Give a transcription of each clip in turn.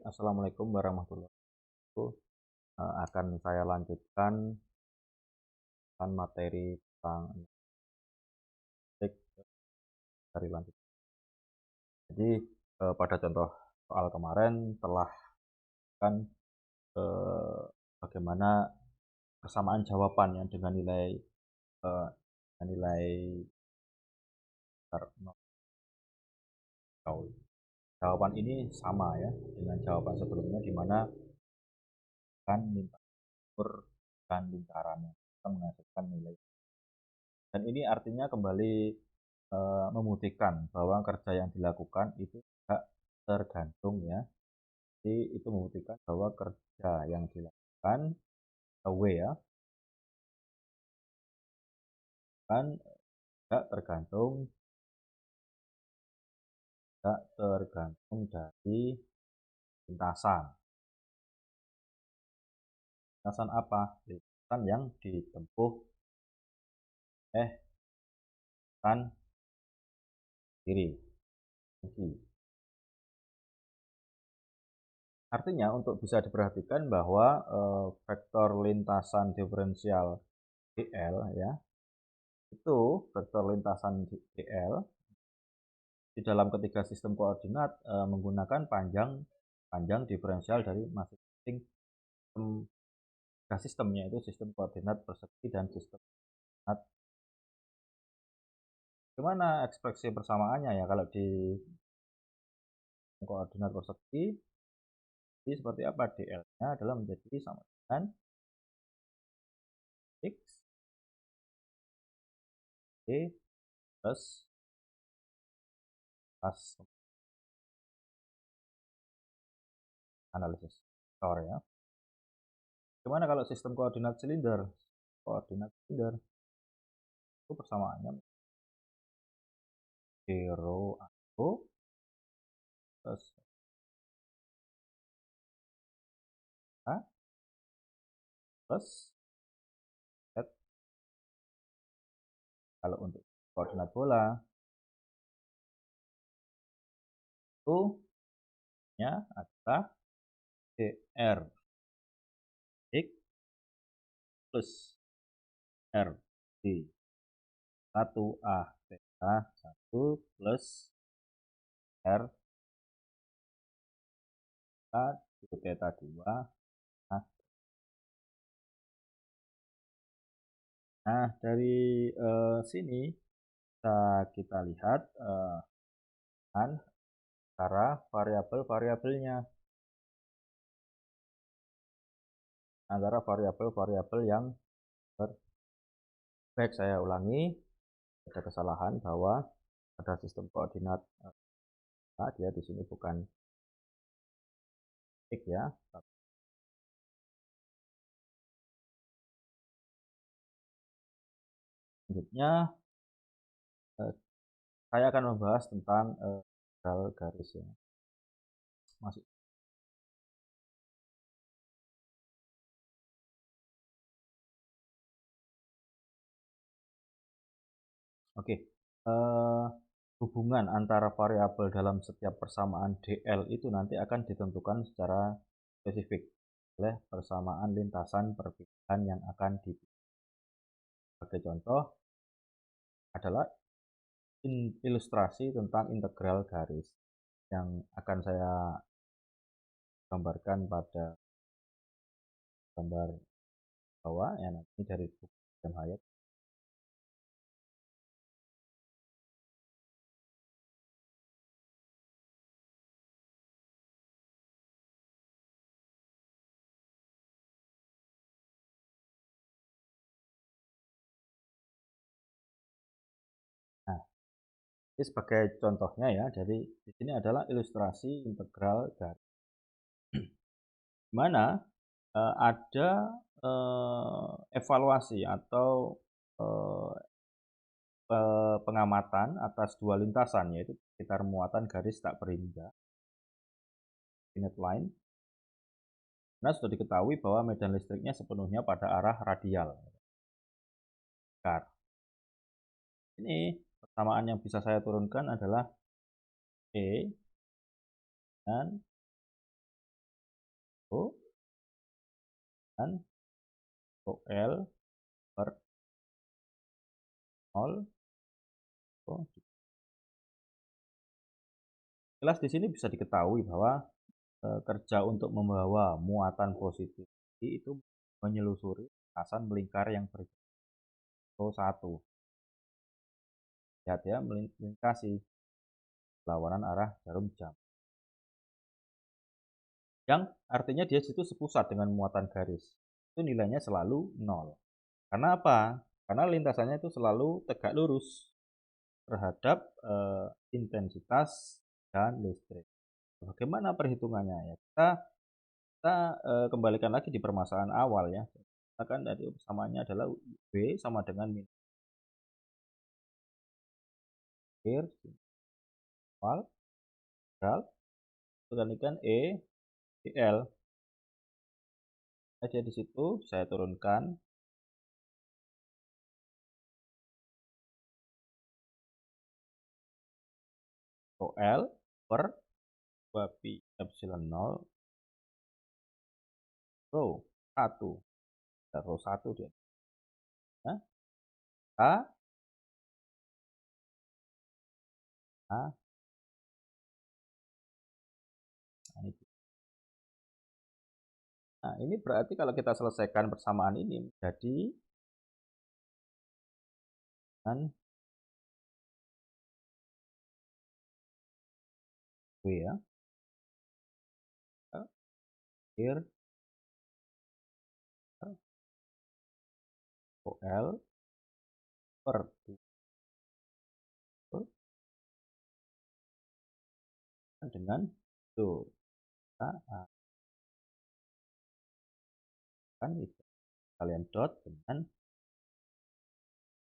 Assalamualaikum warahmatullahi wabarakatuh. Akan saya lanjutkan materi tentang listrik dari lanjut. Jadi pada contoh soal kemarin telah kan eh, bagaimana persamaan jawaban yang dengan nilai eh, dengan nilai besar nol. Jawaban ini sama ya dengan jawaban sebelumnya di mana kan minta ukur dan lingkarannya kita menghasilkan nilai. Dan ini artinya kembali membuktikan bahwa kerja yang dilakukan itu tidak tergantung ya. Jadi itu membuktikan bahwa kerja yang dilakukan W ya kan tidak tergantung dari lintasan. Lintasan apa? Lintasan yang ditempuh kan kiri. Artinya untuk bisa diperhatikan bahwa vektor lintasan diferensial dl ya itu vektor lintasan dl di dalam ketiga sistem koordinat menggunakan panjang diferensial dari masing-masing sistemnya, yaitu sistem koordinat persegi dan sistem koordinat. Gimana ekspresi persamaannya ya kalau di koordinat persegi? Jadi seperti apa? dl-nya adalah menjadi sama dengan x y plus analisis skor ya. Gimana kalau sistem koordinat silinder? Koordinat silinder itu persamaannya 0 plus A plus Z. Kalau untuk koordinat bola itu nya adalah dr x plus r di 1a theta 1 plus r theta 2. Nah dari sini bisa kita lihat antara variabel-variabelnya, antara variabel-variabel yang baik. Saya ulangi, ada kesalahan bahwa ada sistem koordinat dia di sini bukan x ya. Selanjutnya saya akan membahas tentang integral garis ya. Masuk. Oke. Hubungan antara variabel dalam setiap persamaan dl itu nanti akan ditentukan secara spesifik oleh persamaan lintasan perpindahan yang akan dipilih. Sebagai contoh adalah ilustrasi tentang integral garis yang akan saya gambarkan pada gambar bawah ya, nanti dari buku Hayat. Nah, ini sebagai contohnya ya, jadi di sini adalah ilustrasi integral garis, di mana ada evaluasi atau pengamatan atas dua lintasan, yaitu sekitar muatan garis tak berhingga inlet line. Nah, sudah diketahui bahwa medan listriknya sepenuhnya pada arah radial. Ini persamaan yang bisa saya turunkan adalah E dan O dan OL per 0 O. Jelas di sini bisa diketahui bahwa kerja untuk membawa muatan positif itu menyelusuri lintasan melingkar yang berjarak 1. Lihat ya, melintasi berlawanan arah jarum jam. Yang artinya dia situ sepusat dengan muatan garis. Itu nilainya selalu 0. Karena apa? Karena lintasannya itu selalu tegak lurus terhadap intensitas dan listrik. Bagaimana perhitungannya ya? Kita kembalikan lagi di permasalahan awal ya. Kita kan tadi persamaannya adalah V sama dengan min akhir awal integral dikalikan E dl. Nah, di situ saya turunkan OL per 2pi epsilon 0 rho 1. Ada rho 1 dia. Nah, A, A, nah, ini berarti kalau kita selesaikan persamaan ini menjadi dengan W ya. Akhir OL per 2 dengan itu. Kita akan kalian dot dengan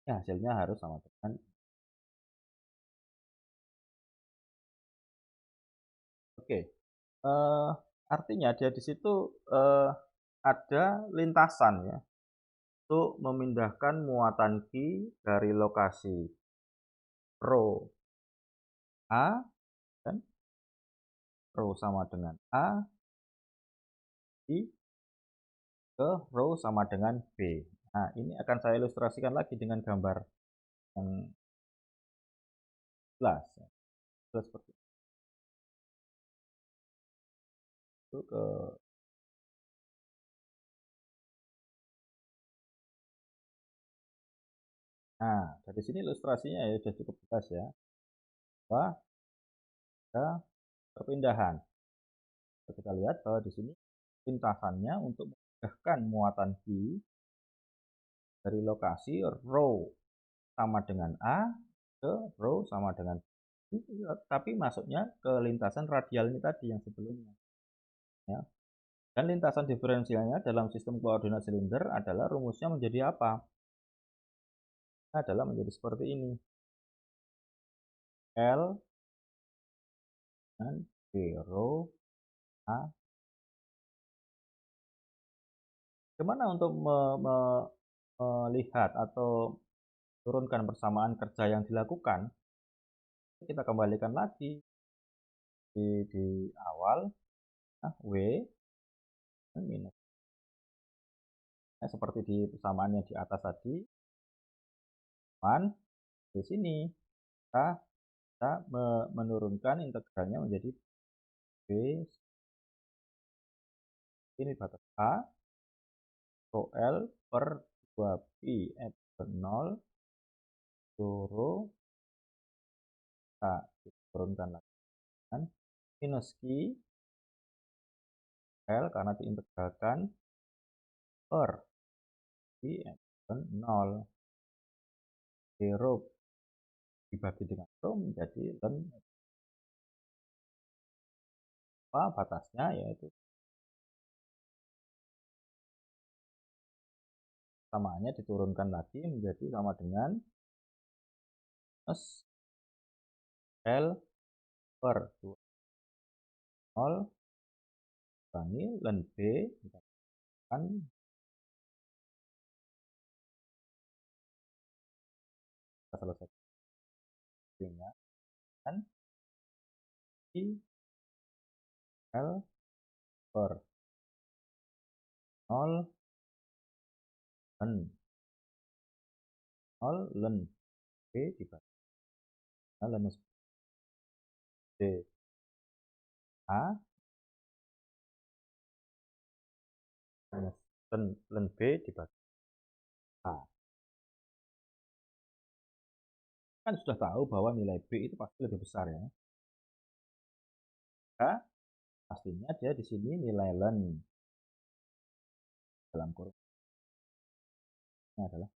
ya, hasilnya harus sama dengan oke. Artinya dia di situ ada lintasan ya untuk memindahkan muatan Q dari lokasi rho A dan rho sama dengan A di ke rho sama dengan B. Nah, ini akan saya ilustrasikan lagi dengan gambar yang jelas. Seperti itu ke Nah, dari sini ilustrasinya ya sudah cukup jelas ya. Bahwa ada perpindahan. Kita lihat bahwa di sini lintasannya untuk memindahkan muatan Q dari lokasi rho sama dengan A ke rho sama dengan B, tapi masuknya ke lintasan radial ini tadi yang sebelumnya ya. Dan lintasan diferensialnya dalam sistem koordinat silinder adalah rumusnya menjadi apa? Adalah menjadi seperti ini. L dan B rho A. Bagaimana untuk melihat atau turunkan persamaan kerja yang dilakukan? Kita kembalikan lagi di awal, nah, W minus. Nah, seperti di persamaan yang di atas tadi, di sini kita menurunkan integralnya menjadi B ini batas A OL per 2pi epsilon 0 rho kita turunkan lagi kan minus Q L karena diintegralkan per pi epsilon 0 rho dibagi dengan rho menjadi ln apa batasnya yaitu samaannya diturunkan lagi menjadi sama dengan minus L per 2 0 kurangi ln B kan kita selesai dengan kan I L per 0 len 0 len B dibagi len B A minus len B dibagi A. Kan sudah tahu bahwa nilai B itu pasti lebih besar ya. Maka pastinya dia di sini nilai len dalam kurung ini adalah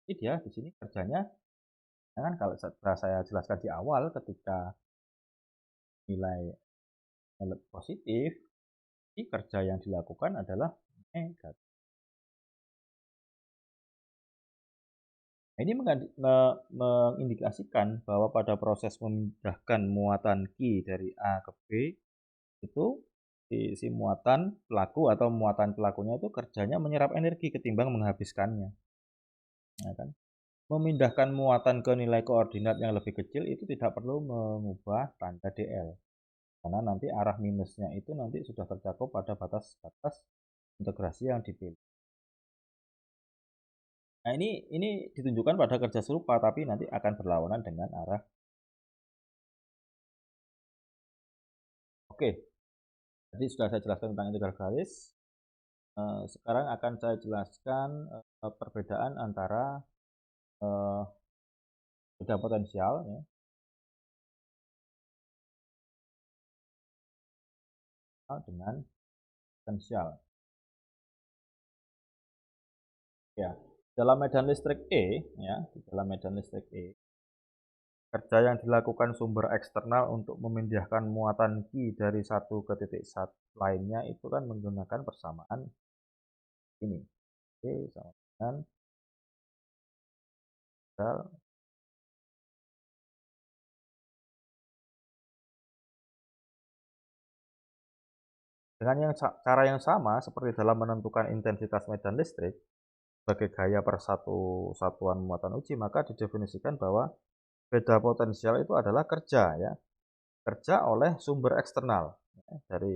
ini dia di sini kerjanya kan kalau saya jelaskan di awal ketika nilai positif, ini kerja yang dilakukan adalah negatif. Nah, ini mengindikasikan bahwa pada proses memindahkan muatan Q dari A ke B itu si muatan pelaku atau muatan pelakunya itu kerjanya menyerap energi ketimbang menghabiskannya. Nah, kan? Memindahkan muatan ke nilai koordinat yang lebih kecil itu tidak perlu mengubah tanda dl. Karena nanti arah minusnya itu nanti sudah tercakup pada batas-batas integrasi yang dipilih. Nah, ini ditunjukkan pada kerja serupa tapi nanti akan berlawanan dengan arah. Oke. Jadi sudah saya jelaskan tentang integral garis. Sekarang akan saya jelaskan perbedaan antara beda potensial ya. Dengan potensial. Ya, dalam medan listrik E ya, di dalam medan listrik E kerja yang dilakukan sumber eksternal untuk memindahkan muatan Q dari satu ke titik lainnya itu kan menggunakan persamaan ini. Oke, sama dengan dengan cara yang sama seperti dalam menentukan intensitas medan listrik sebagai gaya per satu satuan muatan uji, maka didefinisikan bahwa beda potensial itu adalah kerja ya. Kerja oleh sumber eksternal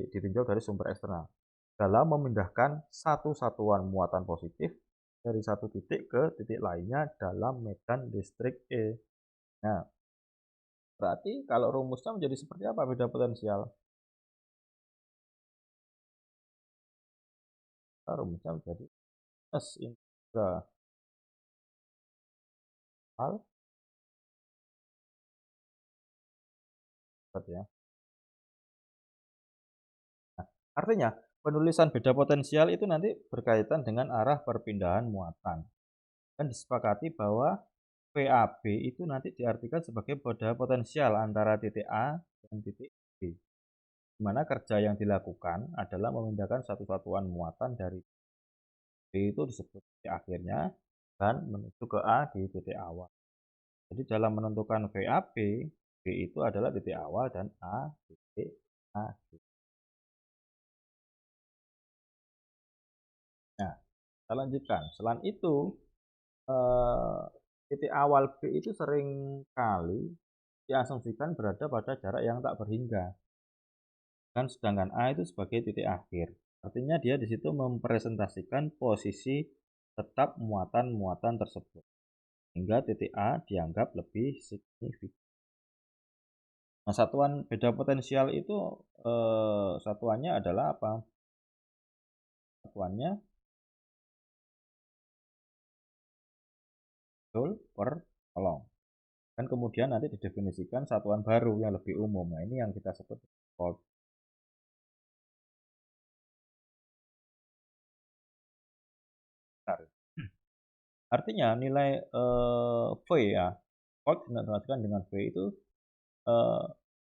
ditinjau dari sumber eksternal dalam memindahkan satu satuan muatan positif dari satu titik ke titik lainnya dalam medan listrik E. Nah, berarti kalau rumusnya menjadi seperti apa beda potensial? Rumusnya menjadi S integral ya. Nah, artinya penulisan beda potensial itu nanti berkaitan dengan arah perpindahan muatan. Dan disepakati bahwa VAB itu nanti diartikan sebagai beda potensial antara titik A dan titik B. Di mana kerja yang dilakukan adalah memindahkan satu satuan muatan dari B itu disebut titik akhirnya dan menuju ke A di titik awal. Jadi dalam menentukan VAB, B itu adalah titik awal dan A titik akhir. Nah, kita lanjutkan. Selain itu, titik awal B itu sering kali diasumsikan berada pada jarak yang tak berhingga. Dan sedangkan A itu sebagai titik akhir. Artinya dia di situ mempresentasikan posisi tetap muatan-muatan tersebut. Hingga titik A dianggap lebih signifikan. Nah, satuan beda potensial itu satuannya adalah apa? Satuannya joule per coulomb. Dan kemudian nanti didefinisikan satuan baru yang lebih umum. Nah, ini yang kita sebut volt. Artinya nilai V ya, volt dinamakan dengan V itu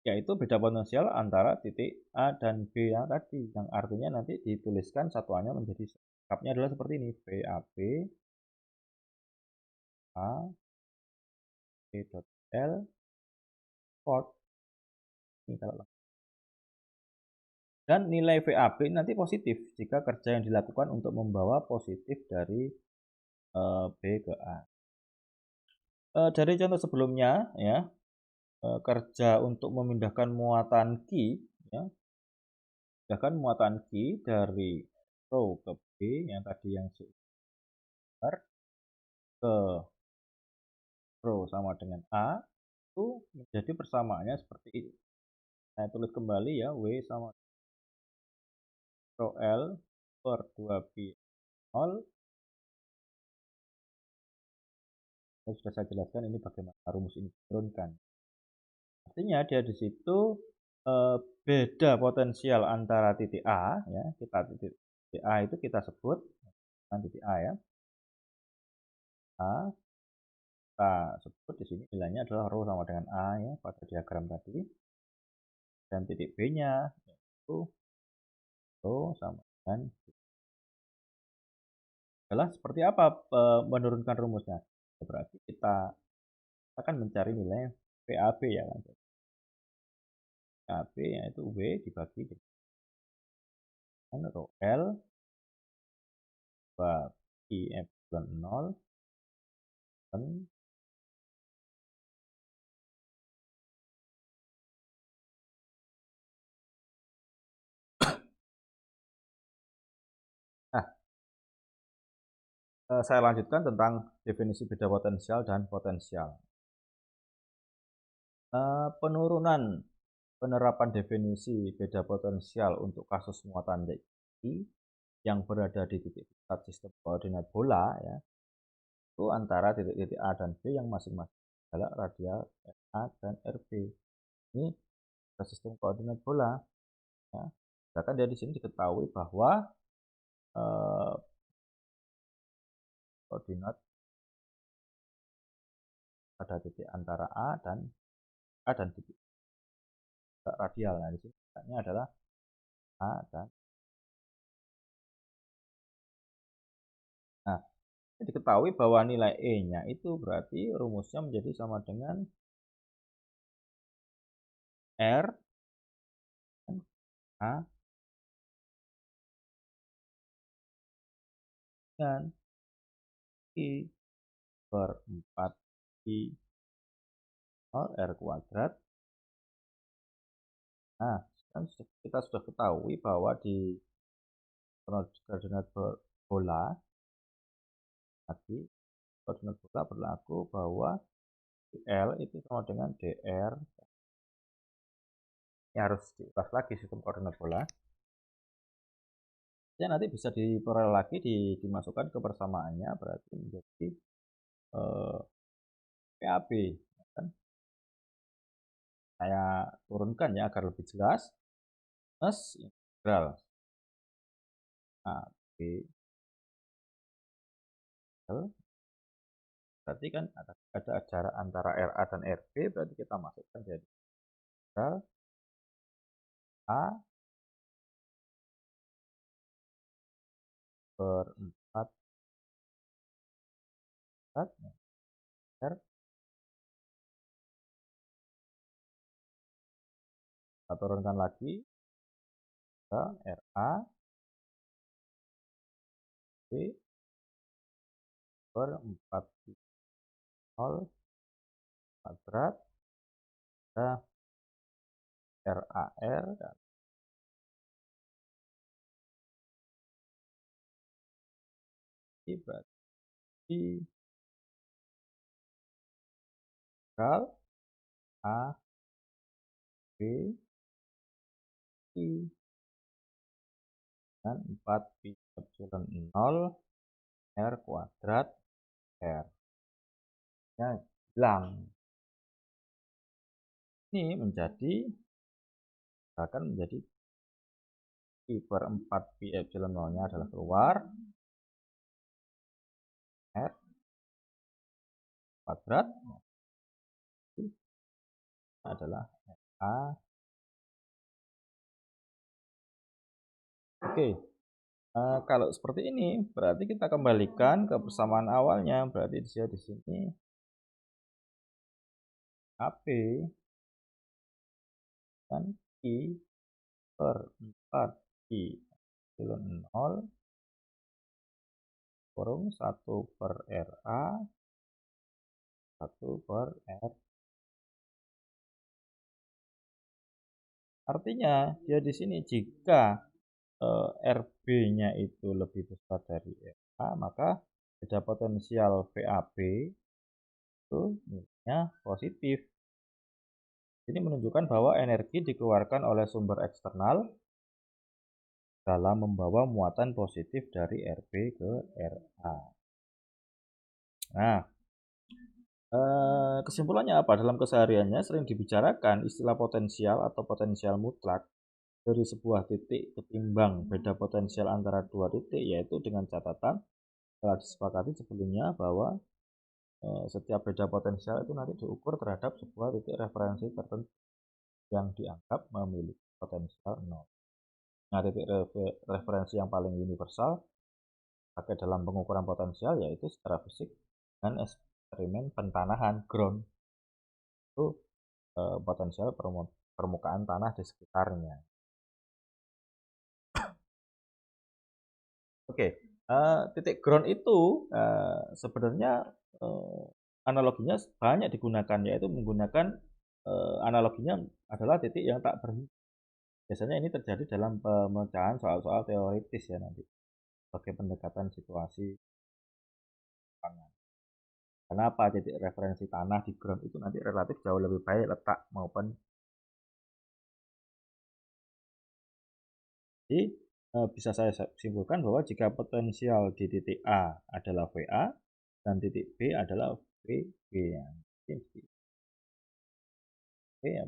yaitu beda potensial antara titik A dan B yang tadi, yang artinya nanti dituliskan satuannya menjadi lengkapnya adalah seperti ini, VAB A B dot L volt. Ini kalau dan nilai VAB nanti positif jika kerja yang dilakukan untuk membawa positif dari B ke A. Dari contoh sebelumnya ya, kerja untuk memindahkan muatan Q ya, Sedangkan muatan Q dari rho ke B yang tadi yang sebentar ke rho sama dengan A itu menjadi persamaannya seperti ini. Saya tulis kembali ya, W sama rho L per 2pi 0. Sudah saya jelaskan ini bagaimana rumus ini diturunkan. Artinya dia di situ beda potensial antara titik A ya, titik A itu kita sebut titik A ya. A kita sebut di sini nilainya adalah rho sama dengan A ya pada diagram tadi. Dan titik B-nya yaitu rho sama dengan adalah seperti apa menurunkan rumusnya. Berarti kita akan mencari nilai PAB ya kan. PAB yaitu W dibagi dengan rho L bagi epsilon 0 dan nah, saya lanjutkan tentang definisi beda potensial dan potensial. Penurunan penerapan definisi beda potensial untuk kasus muatan I yang berada di titik pusat sistem koordinat bola ya, itu antara titik-titik A dan B yang masing-masing adalah radial RA dan RB. Ini sistem koordinat bola ya. Sedangkan dia di sini diketahui bahwa koordinat pada titik antara A dan titik radial. Nah, di sini adalah A dan nah, diketahui bahwa nilai E-nya itu berarti rumusnya menjadi sama dengan R A dengan I per 4 I 0 R kuadrat. Nah, kan kita sudah ketahui bahwa di koordinat bola tadi koordinat bola berlaku bahwa L itu sama dengan DR. Ini harus diulas lagi sistem koordinat bola. Ya, nanti bisa diperoleh lagi dimasukkan ke persamaannya berarti menjadi PAB kan. Saya turunkan ya agar lebih jelas. Plus integral AB berarti kan ada jarak antara RA dan RB, berarti kita masukkan jadi integral A per 4 R. Kita turunkan lagi ke RA B per 4 0 kuadrat RAR berarti integral A B I dan 4 pi epsilon 0 R kuadrat R nya hilang. Ini akan menjadi I per 4 pi epsilon 0 nya adalah keluar R kuadrat adalah A. Oke, kalau seperti ini berarti kita kembalikan ke persamaan awalnya, berarti dia di sini AP dan I per 4 pi epsilon 0 kurung 1 per RA 1 per R. Artinya dia di sini jika RB-nya itu lebih besar dari RA, maka beda potensial VAB itu nilainya positif. Ini menunjukkan bahwa energi dikeluarkan oleh sumber eksternal dalam membawa muatan positif dari RB ke RA. Nah, kesimpulannya apa? Dalam kesehariannya sering dibicarakan istilah potensial atau potensial mutlak dari sebuah titik ketimbang beda potensial antara dua titik, yaitu dengan catatan telah disepakati sebelumnya bahwa setiap beda potensial itu nanti diukur terhadap sebuah titik referensi tertentu yang dianggap memiliki potensial 0. Nah, titik referensi yang paling universal pakai dalam pengukuran potensial yaitu secara fisik dan eksperimen pentanahan ground, itu potensial permukaan tanah di sekitarnya. Oke, titik ground itu sebenarnya analoginya banyak digunakan, yaitu menggunakan analoginya adalah titik yang tak berhenti. Biasanya ini terjadi dalam pemecahan soal-soal teoritis ya nanti sebagai pendekatan situasi lapangan. Kenapa titik referensi tanah di ground itu nanti relatif jauh lebih baik letak maupun. Jadi bisa saya simpulkan bahwa jika potensial di titik A adalah VA dan titik B adalah VB ya. Oke, ya,